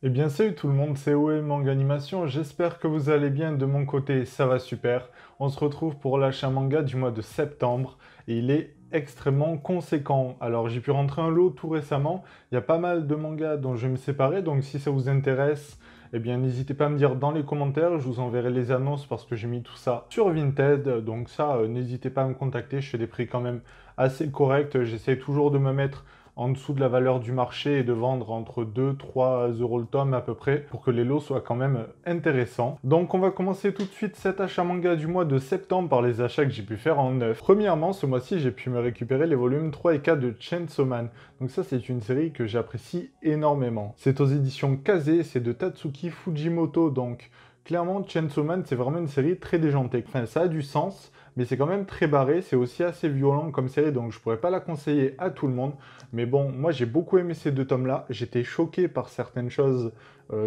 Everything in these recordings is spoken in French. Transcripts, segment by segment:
Eh bien salut tout le monde, c'est OE Manga Animation, j'espère que vous allez bien de mon côté, ça va super. On se retrouve pour l'achat manga du mois de septembre et il est extrêmement conséquent. Alors j'ai pu rentrer un lot tout récemment, il y a pas mal de mangas dont je vais me séparer, donc si ça vous intéresse, eh bien n'hésitez pas à me dire dans les commentaires, je vous enverrai les annonces parce que j'ai mis tout ça sur Vinted, donc ça n'hésitez pas à me contacter, je fais des prix quand même assez corrects, j'essaie toujours de me mettre en dessous de la valeur du marché et de vendre entre 2-3 euros le tome à peu près pour que les lots soient quand même intéressants. Donc on va commencer tout de suite cet achat manga du mois de septembre par les achats que j'ai pu faire en neuf. Premièrement, ce mois-ci, j'ai pu me récupérer les volumes 3 et 4 de Chainsaw Man. Donc ça, c'est une série que j'apprécie énormément. C'est aux éditions Kaze, c'est de Tatsuki Fujimoto, donc clairement, Chainsaw Man, c'est vraiment une série très déjantée. Enfin, ça a du sens, mais c'est quand même très barré, c'est aussi assez violent comme série, donc je pourrais pas la conseiller à tout le monde. Mais bon, moi j'ai beaucoup aimé ces deux tomes-là. J'étais choqué par certaines choses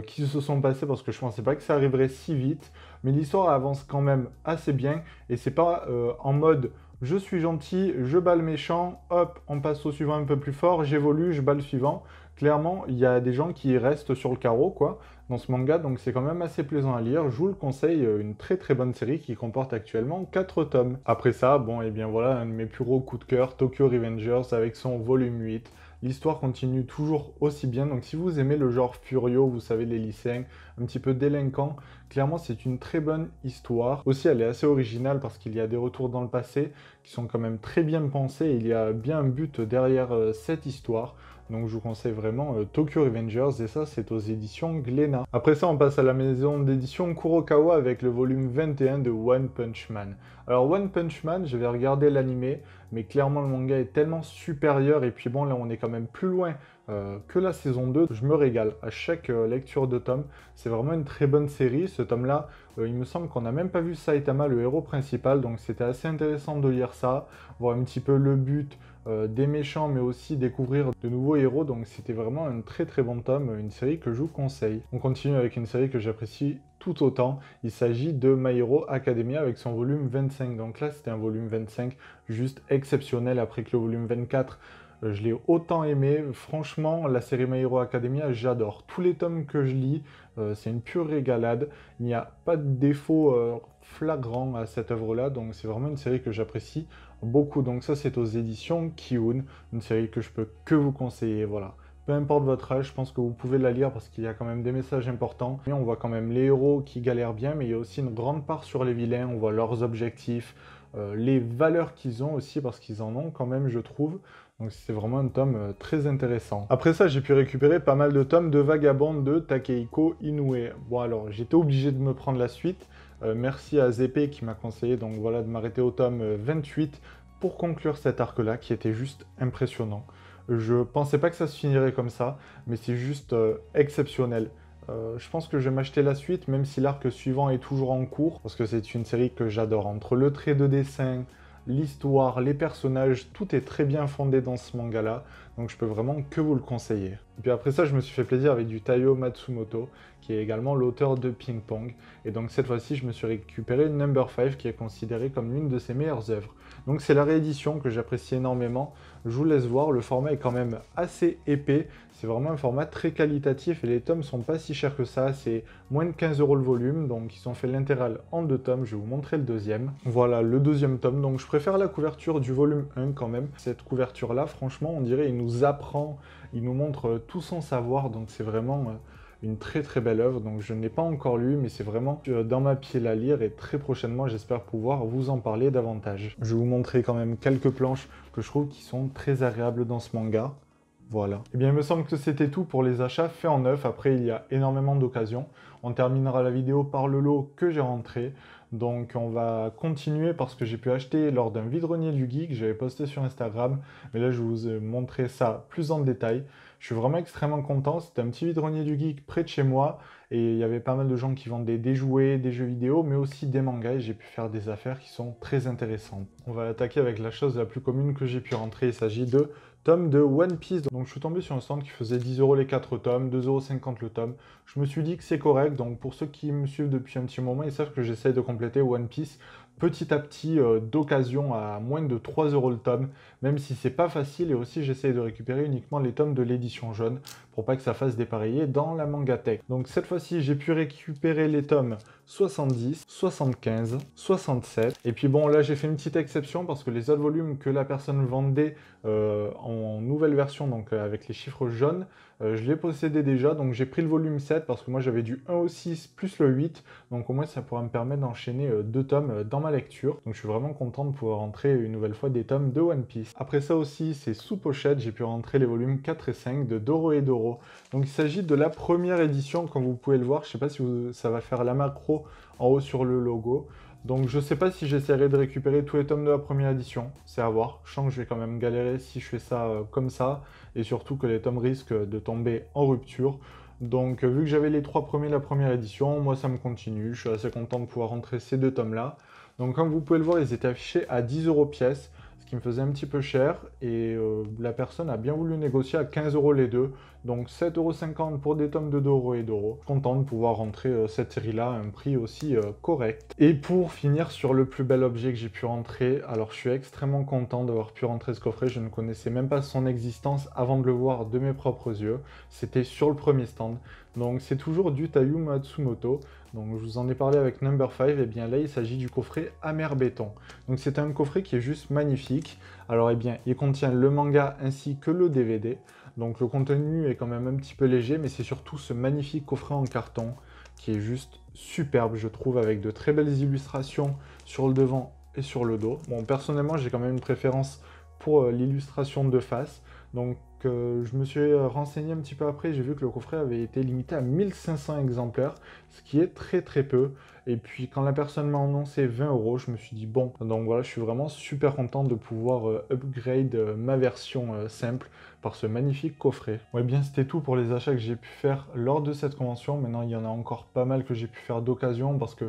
qui se sont passées parce que je pensais pas que ça arriverait si vite. Mais l'histoire avance quand même assez bien et c'est pas en mode je suis gentil, je bats le méchant, hop, on passe au suivant un peu plus fort, j'évolue, je bats le suivant. Clairement, il y a des gens qui restent sur le carreau, quoi, dans ce manga, donc c'est quand même assez plaisant à lire. Je vous le conseille, une très très bonne série qui comporte actuellement 4 tomes. Après ça, bon, et bien voilà, un de mes plus gros coups de cœur, Tokyo Revengers avec son volume 8. L'histoire continue toujours aussi bien, donc si vous aimez le genre furio, vous savez, les lycéens, un petit peu délinquants, clairement c'est une très bonne histoire. Aussi, elle est assez originale parce qu'il y a des retours dans le passé qui sont quand même très bien pensés, et il y a bien un but derrière cette histoire. Donc je vous conseille vraiment Tokyo Revengers, et ça c'est aux éditions Glénat. Après ça, on passe à la maison d'édition Kurokawa avec le volume 21 de One Punch Man. Alors One Punch Man, je vais regarder l'animé, mais clairement le manga est tellement supérieur, et puis bon là on est quand même plus loin que la saison 2, je me régale à chaque lecture de tome. C'est vraiment une très bonne série. Ce tome-là, il me semble qu'on n'a même pas vu Saitama, le héros principal, donc c'était assez intéressant de lire ça, voir un petit peu le but des méchants, mais aussi découvrir de nouveaux héros, donc c'était vraiment un très très bon tome, une série que je vous conseille. On continue avec une série que j'apprécie tout autant, il s'agit de My Hero Academia avec son volume 25, donc là c'était un volume 25 juste exceptionnel après que le volume 24 je l'ai autant aimé. Franchement, la série My Hero Academia, j'adore. Tous les tomes que je lis, c'est une pure régalade. Il n'y a pas de défaut flagrant à cette œuvre-là, donc c'est vraiment une série que j'apprécie beaucoup. Donc ça, c'est aux éditions Kiun, une série que je peux que vous conseiller, voilà. Peu importe votre âge, je pense que vous pouvez la lire parce qu'il y a quand même des messages importants. Et on voit quand même les héros qui galèrent bien, mais il y a aussi une grande part sur les vilains. On voit leurs objectifs, les valeurs qu'ils ont aussi, parce qu'ils en ont quand même, je trouve. Donc c'est vraiment un tome très intéressant. Après ça, j'ai pu récupérer pas mal de tomes de Vagabond de Takehiko Inoue. Bon alors, j'étais obligé de me prendre la suite. Merci à ZP qui m'a conseillé donc voilà de m'arrêter au tome 28 pour conclure cet arc-là qui était juste impressionnant. Je pensais pas que ça se finirait comme ça, mais c'est juste exceptionnel. Je pense que je vais m'acheter la suite, même si l'arc suivant est toujours en cours, parce que c'est une série que j'adore. Entre le trait de dessin, l'histoire, les personnages, tout est très bien fondé dans ce manga-là, donc je peux vraiment que vous le conseiller. Et puis après ça, je me suis fait plaisir avec du Taiyo Matsumoto, qui est également l'auteur de Ping Pong, et donc cette fois-ci, je me suis récupéré Number 5, qui est considéré comme l'une de ses meilleures œuvres. Donc c'est la réédition que j'apprécie énormément, je vous laisse voir, le format est quand même assez épais, c'est vraiment un format très qualitatif, et les tomes sont pas si chers que ça, c'est moins de 15 € le volume, donc ils ont fait l'intégrale en 2 tomes, je vais vous montrer le deuxième. Voilà, le deuxième tome, donc je préfère la couverture du volume 1 quand même. Cette couverture-là, franchement, on dirait il nous apprend, il nous montre tout son savoir, donc c'est vraiment une très très belle œuvre, donc je ne l'ai pas encore lu, mais c'est vraiment dans ma pile à lire, et très prochainement, j'espère pouvoir vous en parler davantage. Je vais vous montrer quand même quelques planches que je trouve qui sont très agréables dans ce manga. Voilà. Et bien, il me semble que c'était tout pour les achats faits en neuf. Après, il y a énormément d'occasions. On terminera la vidéo par le lot que j'ai rentré. Donc, on va continuer parce que j'ai pu acheter lors d'un vide-grenier du geek. J'avais posté sur Instagram. Mais là, je vous ai montré ça plus en détail. Je suis vraiment extrêmement content. C'était un petit vide-grenier du geek près de chez moi. Et il y avait pas mal de gens qui vendaient des jouets, des jeux vidéo, mais aussi des mangas. Et j'ai pu faire des affaires qui sont très intéressantes. On va attaquer avec la chose la plus commune que j'ai pu rentrer. Il s'agit de tome de One Piece. Donc je suis tombé sur un stand qui faisait 10 € les 4 tomes, 2,50 € le tome. Je me suis dit que c'est correct, donc pour ceux qui me suivent depuis un petit moment, ils savent que j'essaie de compléter One Piece petit à petit d'occasion à moins de 3 € le tome, même si c'est pas facile, et aussi j'essaie de récupérer uniquement les tomes de l'édition jaune pour pas que ça fasse dépareiller dans la Mangatech. Donc cette fois-ci, j'ai pu récupérer les tomes 70, 75, 67. Et puis bon, là j'ai fait une petite exception parce que les autres volumes que la personne vendait en nouvelle version, donc avec les chiffres jaunes, je les possédais déjà. Donc j'ai pris le volume 7 parce que moi j'avais du 1 au 6 plus le 8. Donc au moins ça pourra me permettre d'enchaîner 2 tomes dans ma lecture. Donc je suis vraiment content de pouvoir rentrer une nouvelle fois des tomes de One Piece. Après ça aussi, c'est sous pochette, j'ai pu rentrer les volumes 4 et 5 de Doro. Donc il s'agit de la première édition, comme vous pouvez le voir. Je sais pas si ça va faire la macro en haut sur le logo. Donc je sais pas si j'essaierai de récupérer tous les tomes de la première édition, c'est à voir. Je sens que je vais quand même galérer si je fais ça comme ça, et surtout que les tomes risquent de tomber en rupture. Donc vu que j'avais les 3 premiers de la première édition, moi ça me continue, je suis assez content de pouvoir rentrer ces 2 tomes là. Donc comme vous pouvez le voir, ils étaient affichés à 10 € pièce, ce qui me faisait un petit peu cher, et la personne a bien voulu négocier à 15 € les deux, donc 7,50 € pour des tomes de Doro et Doro. Content de pouvoir rentrer cette série-là à un prix aussi correct. Et pour finir sur le plus bel objet que j'ai pu rentrer, alors je suis extrêmement content d'avoir pu rentrer ce coffret, je ne connaissais même pas son existence avant de le voir de mes propres yeux, c'était sur le premier stand. Donc c'est toujours du Taiyu Matsumoto. Donc je vous en ai parlé avec Number 5, et bien là il s'agit du coffret Amer Béton. Donc c'est un coffret qui est juste magnifique. Alors bien il contient le manga ainsi que le DVD. Donc le contenu est quand même un petit peu léger, mais c'est surtout ce magnifique coffret en carton qui est juste superbe je trouve, avec de très belles illustrations sur le devant et sur le dos. Bon personnellement j'ai quand même une préférence pour l'illustration de face. Donc je me suis renseigné un petit peu après, j'ai vu que le coffret avait été limité à 1500 exemplaires, ce qui est très très peu. Et puis quand la personne m'a annoncé 20 €, je me suis dit bon, donc voilà, je suis vraiment super content de pouvoir upgrade ma version simple par ce magnifique coffret. Ouais bien c'était tout pour les achats que j'ai pu faire lors de cette convention. Maintenant il y en a encore pas mal que j'ai pu faire d'occasion parce que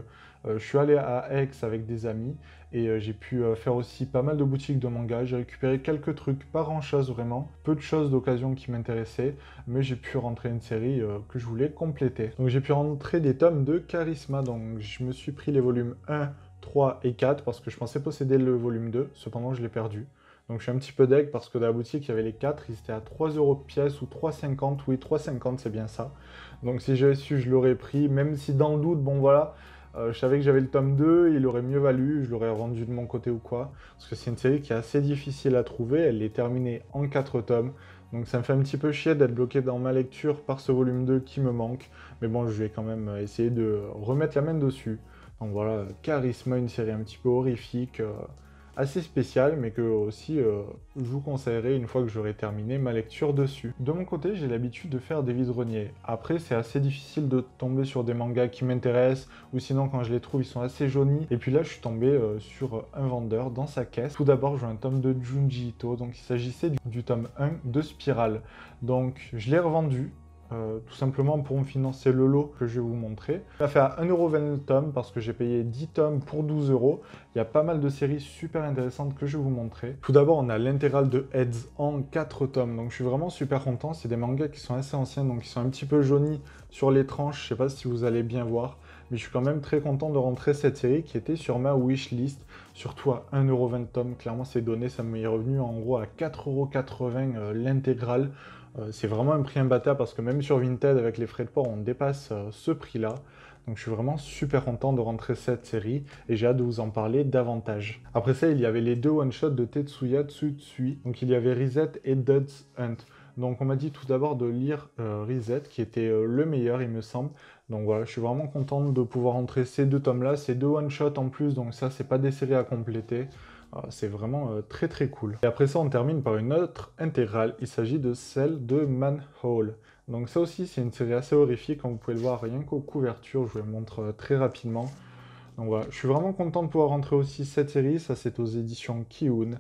je suis allé à Aix avec des amis et j'ai pu faire aussi pas mal de boutiques de manga. J'ai récupéré quelques trucs, pas grand chose vraiment, peu de choses d'occasion qui m'intéressaient, mais j'ai pu rentrer une série que je voulais compléter. Donc j'ai pu rentrer des tomes de Charisma, donc je me suis pris les volumes 1, 3 et 4 parce que je pensais posséder le volume 2, cependant je l'ai perdu. Donc je suis un petit peu deg parce que dans la boutique il y avait les 4, ils étaient à 3 € pièce ou 3,50, oui 3,50 c'est bien ça. Donc si j'avais su je l'aurais pris, même si dans le doute, bon voilà, je savais que j'avais le tome 2, il aurait mieux valu, je l'aurais revendu de mon côté ou quoi. Parce que c'est une série qui est assez difficile à trouver, elle est terminée en 4 tomes. Donc ça me fait un petit peu chier d'être bloqué dans ma lecture par ce volume 2 qui me manque. Mais bon, je vais quand même essayer de remettre la main dessus. Donc voilà, Charisma, une série un petit peu horrifique, assez spéciale, mais que aussi je vous conseillerais une fois que j'aurai terminé ma lecture dessus. De mon côté, j'ai l'habitude de faire des vide-greniers. Après, c'est assez difficile de tomber sur des mangas qui m'intéressent, ou sinon quand je les trouve, ils sont assez jaunis. Et puis là, je suis tombé sur un vendeur dans sa caisse. Tout d'abord, je vois un tome de Junji Ito, donc il s'agissait du tome 1 de Spirale. Donc je l'ai revendu. Tout simplement pour me financer le lot que je vais vous montrer. Ça fait à 1,20 € le tome parce que j'ai payé 10 tomes pour 12 €. Il y a pas mal de séries super intéressantes que je vais vous montrer. Tout d'abord, on a l'intégrale de Heads en 4 tomes, donc je suis vraiment super content. C'est des mangas qui sont assez anciens, donc ils sont un petit peu jaunis sur les tranches. Je sais pas si vous allez bien voir, mais je suis quand même très content de rentrer cette série qui était sur ma wishlist, surtout à 1,20 € le tome. Clairement, c'est donné, ça m'est revenu en gros à 4,80 € l'intégrale. C'est vraiment un prix imbattable parce que même sur Vinted, avec les frais de port, on dépasse ce prix-là. Donc je suis vraiment super content de rentrer cette série et j'ai hâte de vous en parler davantage. Après ça, il y avait les 2 one-shots de Tetsuya Tsutsui. Donc il y avait Reset et Dud's Hunt. Donc on m'a dit tout d'abord de lire Reset, qui était le meilleur, il me semble. Donc voilà, je suis vraiment content de pouvoir rentrer ces 2 tomes-là, ces 2 one-shots en plus, donc ça, c'est pas des séries à compléter. C'est vraiment très très cool. Et après ça, on termine par une autre intégrale. Il s'agit de celle de Manhole. Donc ça aussi, c'est une série assez horrifique, comme vous pouvez le voir rien qu'aux couvertures. Je vous le montre très rapidement. Donc voilà, je suis vraiment content de pouvoir rentrer aussi cette série. Ça, c'est aux éditions Kiun.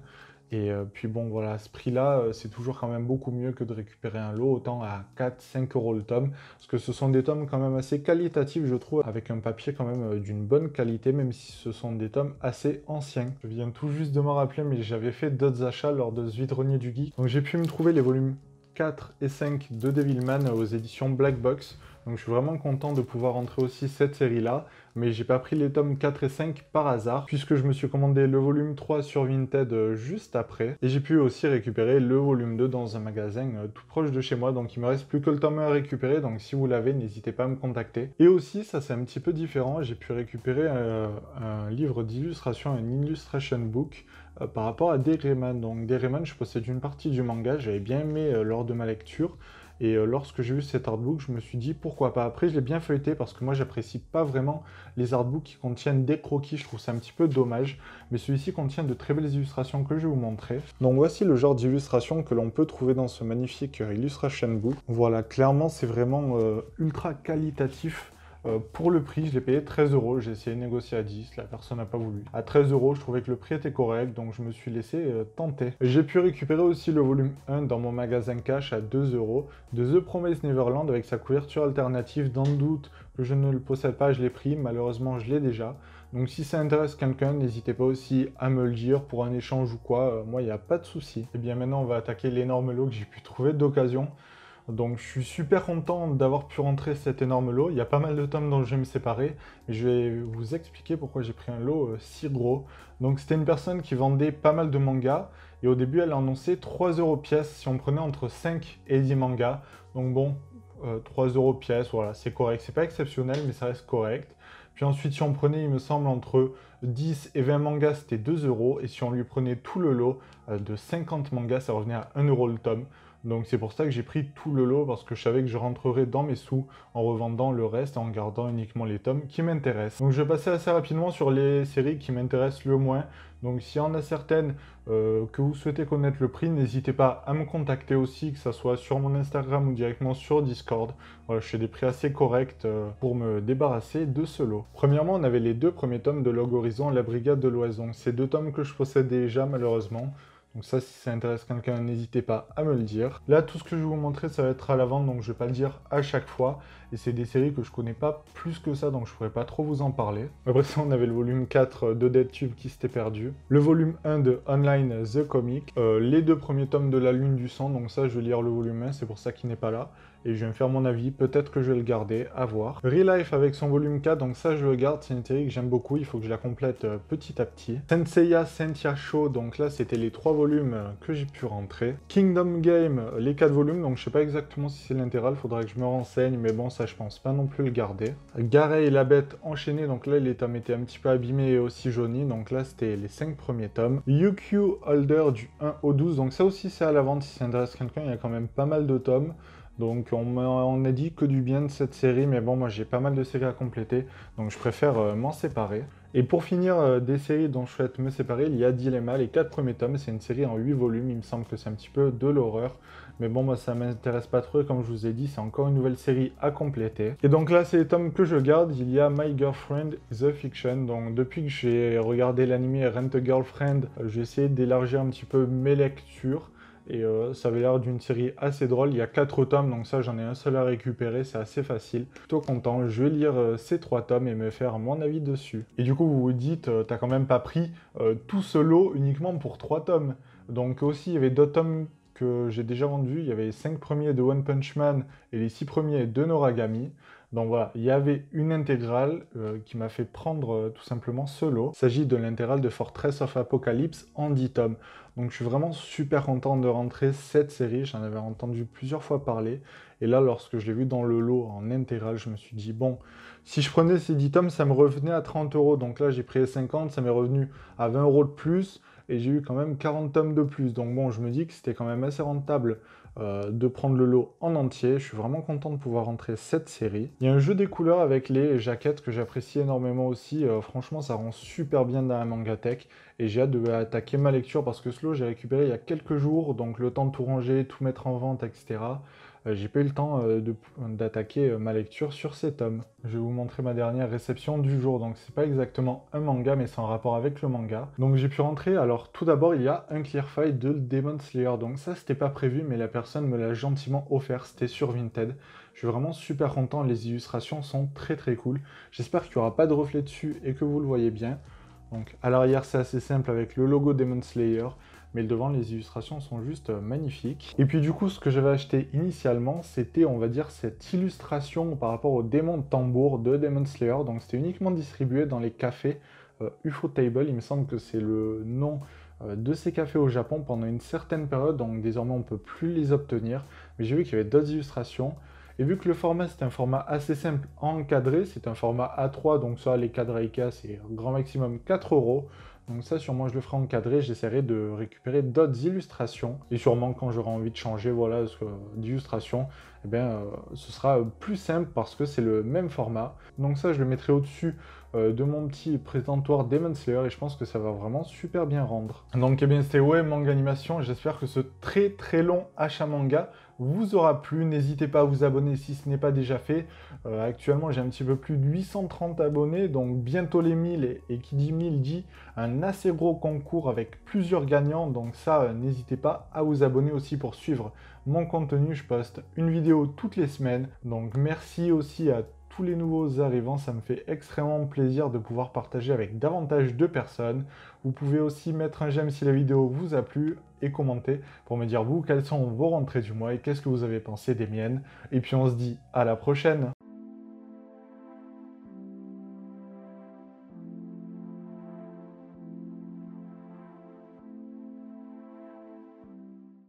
Et puis bon, voilà, à ce prix-là, c'est toujours quand même beaucoup mieux que de récupérer un lot, autant à 4-5 € le tome. Parce que ce sont des tomes quand même assez qualitatifs, je trouve, avec un papier quand même d'une bonne qualité, même si ce sont des tomes assez anciens. Je viens tout juste de me rappeler, mais j'avais fait d'autres achats lors de ce vide-grenier du geek. Donc j'ai pu me trouver les volumes 4 et 5 de Devilman aux éditions Black Box. Donc je suis vraiment content de pouvoir rentrer aussi cette série-là, mais j'ai pas pris les tomes 4 et 5 par hasard, puisque je me suis commandé le volume 3 sur Vinted juste après, et j'ai pu aussi récupérer le volume 2 dans un magasin tout proche de chez moi, donc il me reste plus que le tome 1 à récupérer, donc si vous l'avez, n'hésitez pas à me contacter. Et aussi, ça c'est un petit peu différent, j'ai pu récupérer un livre d'illustration, un illustration book, par rapport à Dereman. Donc Dereman, je possède une partie du manga, j'avais bien aimé lors de ma lecture, et lorsque j'ai vu cet artbook, je me suis dit pourquoi pas. Après, je l'ai bien feuilleté parce que moi, j'apprécie pas vraiment les artbooks qui contiennent des croquis. Je trouve ça un petit peu dommage. Mais celui-ci contient de très belles illustrations que je vais vous montrer. Donc voici le genre d'illustration que l'on peut trouver dans ce magnifique illustration book. Voilà, clairement, c'est vraiment ultra qualitatif. Pour le prix, je l'ai payé 13 €. J'ai essayé de négocier à 10, la personne n'a pas voulu. À 13 €, je trouvais que le prix était correct, donc je me suis laissé tenter. J'ai pu récupérer aussi le volume 1 dans mon magasin cash à 2 € de The Promised Neverland avec sa couverture alternative. Dans le doute que je ne le possède pas, je l'ai pris. Malheureusement, je l'ai déjà. Donc si ça intéresse quelqu'un, n'hésitez pas aussi à me le dire pour un échange ou quoi. Moi, il n'y a pas de souci. Et bien maintenant, on va attaquer l'énorme lot que j'ai pu trouver d'occasion. Donc je suis super content d'avoir pu rentrer cet énorme lot. Il y a pas mal de tomes dont je vais me séparer. Mais je vais vous expliquer pourquoi j'ai pris un lot si gros. Donc c'était une personne qui vendait pas mal de mangas. Et au début, elle a annoncé 3 € pièce si on prenait entre 5 et 10 mangas. Donc bon, 3 € pièce, voilà, c'est correct. C'est pas exceptionnel, mais ça reste correct. Puis ensuite, si on prenait, il me semble, entre 10 et 20 mangas, c'était 2 €. Et si on lui prenait tout le lot de 50 mangas, ça revenait à 1 € le tome. Donc c'est pour ça que j'ai pris tout le lot, parce que je savais que je rentrerais dans mes sous en revendant le reste et en gardant uniquement les tomes qui m'intéressent. Donc je vais passer assez rapidement sur les séries qui m'intéressent le moins. Donc s'il y en a certaines que vous souhaitez connaître le prix, n'hésitez pas à me contacter aussi, que ce soit sur mon Instagram ou directement sur Discord. Voilà, je fais des prix assez corrects pour me débarrasser de ce lot. Premièrement, on avait les 2 premiers tomes de Log Horizon, La Brigade de l'Ouest. Donc c'est 2 tomes que je possède déjà malheureusement. Donc ça, si ça intéresse quelqu'un, n'hésitez pas à me le dire. Là, tout ce que je vais vous montrer, ça va être à la vente, donc je vais pas le dire à chaque fois. Et c'est des séries que je connais pas plus que ça, donc je pourrais pas trop vous en parler. Après ça, on avait le volume 4 de DeadTube qui s'était perdu. Le volume 1 de Online The Comic. Les 2 premiers tomes de La Lune du Sang, donc ça, je vais lire le volume 1, c'est pour ça qu'il n'est pas là. Et je vais me faire mon avis, peut-être que je vais le garder, à voir. Real Life avec son volume 4, donc ça je le garde, c'est une série que j'aime beaucoup, il faut que je la complète petit à petit. Senseiya Sentia Show, donc là c'était les 3 volumes que j'ai pu rentrer. Kingdom Game, les 4 volumes, donc je sais pas exactement si c'est l'intégral, faudrait que je me renseigne, mais bon ça je pense pas non plus le garder. Garay et la Bête enchaînée, donc là les tomes étaient un petit peu abîmés et aussi jaunis, donc là c'était les 5 premiers tomes. Yukio Holder du 1 au 12, donc ça aussi c'est à la vente si ça intéresse quelqu'un, il y a quand même pas mal de tomes. Donc on a dit que du bien de cette série, mais bon, moi j'ai pas mal de séries à compléter, donc je préfère m'en séparer. Et pour finir, des séries dont je souhaite me séparer, il y a Dilemma, les 4 premiers tomes, c'est une série en 8 volumes, il me semble que c'est un petit peu de l'horreur, mais bon, moi ça m'intéresse pas trop, et comme je vous ai dit, c'est encore une nouvelle série à compléter. Et donc là, c'est les tomes que je garde, il y a My Girlfriend, The Fiction, donc depuis que j'ai regardé l'anime Rent a Girlfriend, j'ai essayé d'élargir un petit peu mes lectures, et ça avait l'air d'une série assez drôle. Il y a 4 tomes, donc ça j'en ai un seul à récupérer, c'est assez facile. Plutôt content, je vais lire ces 3 tomes et me faire mon avis dessus. Et du coup vous vous dites, t'as quand même pas pris tout ce lot uniquement pour 3 tomes. Donc aussi il y avait d'autres tomes que j'ai déjà vendus, il y avait les 5 premiers de One Punch Man et les 6 premiers de Noragami. Donc voilà, il y avait une intégrale qui m'a fait prendre tout simplement ce lot. Il s'agit de l'intégrale de Fortress of Apocalypse en 10 tomes. Donc je suis vraiment super content de rentrer cette série, j'en avais entendu plusieurs fois parler. Et là, lorsque je l'ai vu dans le lot en intégrale, je me suis dit, bon, si je prenais ces 10 tomes, ça me revenait à 30 €. Donc là, j'ai pris les 50, ça m'est revenu à 20 € de plus. Et j'ai eu quand même 40 tomes de plus. Donc bon, je me dis que c'était quand même assez rentable de prendre le lot en entier. Je suis vraiment content de pouvoir rentrer cette série. Il y a un jeu des couleurs avec les jaquettes que j'apprécie énormément aussi. Franchement, ça rend super bien dans la Mangatech. Et j'ai hâte d'attaquer ma lecture parce que ce lot, j'ai récupéré il y a quelques jours. Donc le temps de tout ranger, tout mettre en vente, etc. J'ai pas eu le temps d'attaquer ma lecture sur ces tomes. Je vais vous montrer ma dernière réception du jour. Donc c'est pas exactement un manga, mais c'est en rapport avec le manga. Donc j'ai pu rentrer. Alors tout d'abord, il y a un Clear Fight de Demon Slayer. Donc ça, c'était pas prévu, mais la personne me l'a gentiment offert. C'était sur Vinted. Je suis vraiment super content. Les illustrations sont très très cool. J'espère qu'il n'y aura pas de reflet dessus et que vous le voyez bien. Donc à l'arrière, c'est assez simple avec le logo Demon Slayer. mais le devant, les illustrations sont juste magnifiques. Et puis du coup, ce que j'avais acheté initialement, c'était, on va dire, cette illustration par rapport au démon de tambour de Demon Slayer. Donc c'était uniquement distribué dans les cafés Ufotable, il me semble que c'est le nom de ces cafés au Japon pendant une certaine période, donc désormais on ne peut plus les obtenir. Mais j'ai vu qu'il y avait d'autres illustrations. Et vu que le format c'est un format assez simple encadré, c'est un format A3, donc ça les cadres Ikea c'est grand maximum 4 euros. Donc ça sûrement je le ferai encadré, j'essaierai de récupérer d'autres illustrations. Et sûrement quand j'aurai envie de changer voilà, d'illustration, eh bien, ce sera plus simple parce que c'est le même format. Donc ça je le mettrai au-dessus de mon petit présentoir Demon Slayer et je pense que ça va vraiment super bien rendre. Donc eh bien c'était OM Manga Animation, j'espère que ce très très long achat manga vous aura plu. N'hésitez pas à vous abonner si ce n'est pas déjà fait. Actuellement j'ai un petit peu plus de 830 abonnés, donc bientôt les 1000 et qui dit 1000 dit un assez gros concours avec plusieurs gagnants, donc ça n'hésitez pas à vous abonner aussi pour suivre mon contenu. Je poste une vidéo toutes les semaines, donc merci aussi à tous les nouveaux arrivants, ça me fait extrêmement plaisir de pouvoir partager avec davantage de personnes. Vous pouvez aussi mettre un j'aime si la vidéo vous a plu et commenter pour me dire vous quelles sont vos rentrées du mois et qu'est-ce que vous avez pensé des miennes. Et puis on se dit à la prochaine.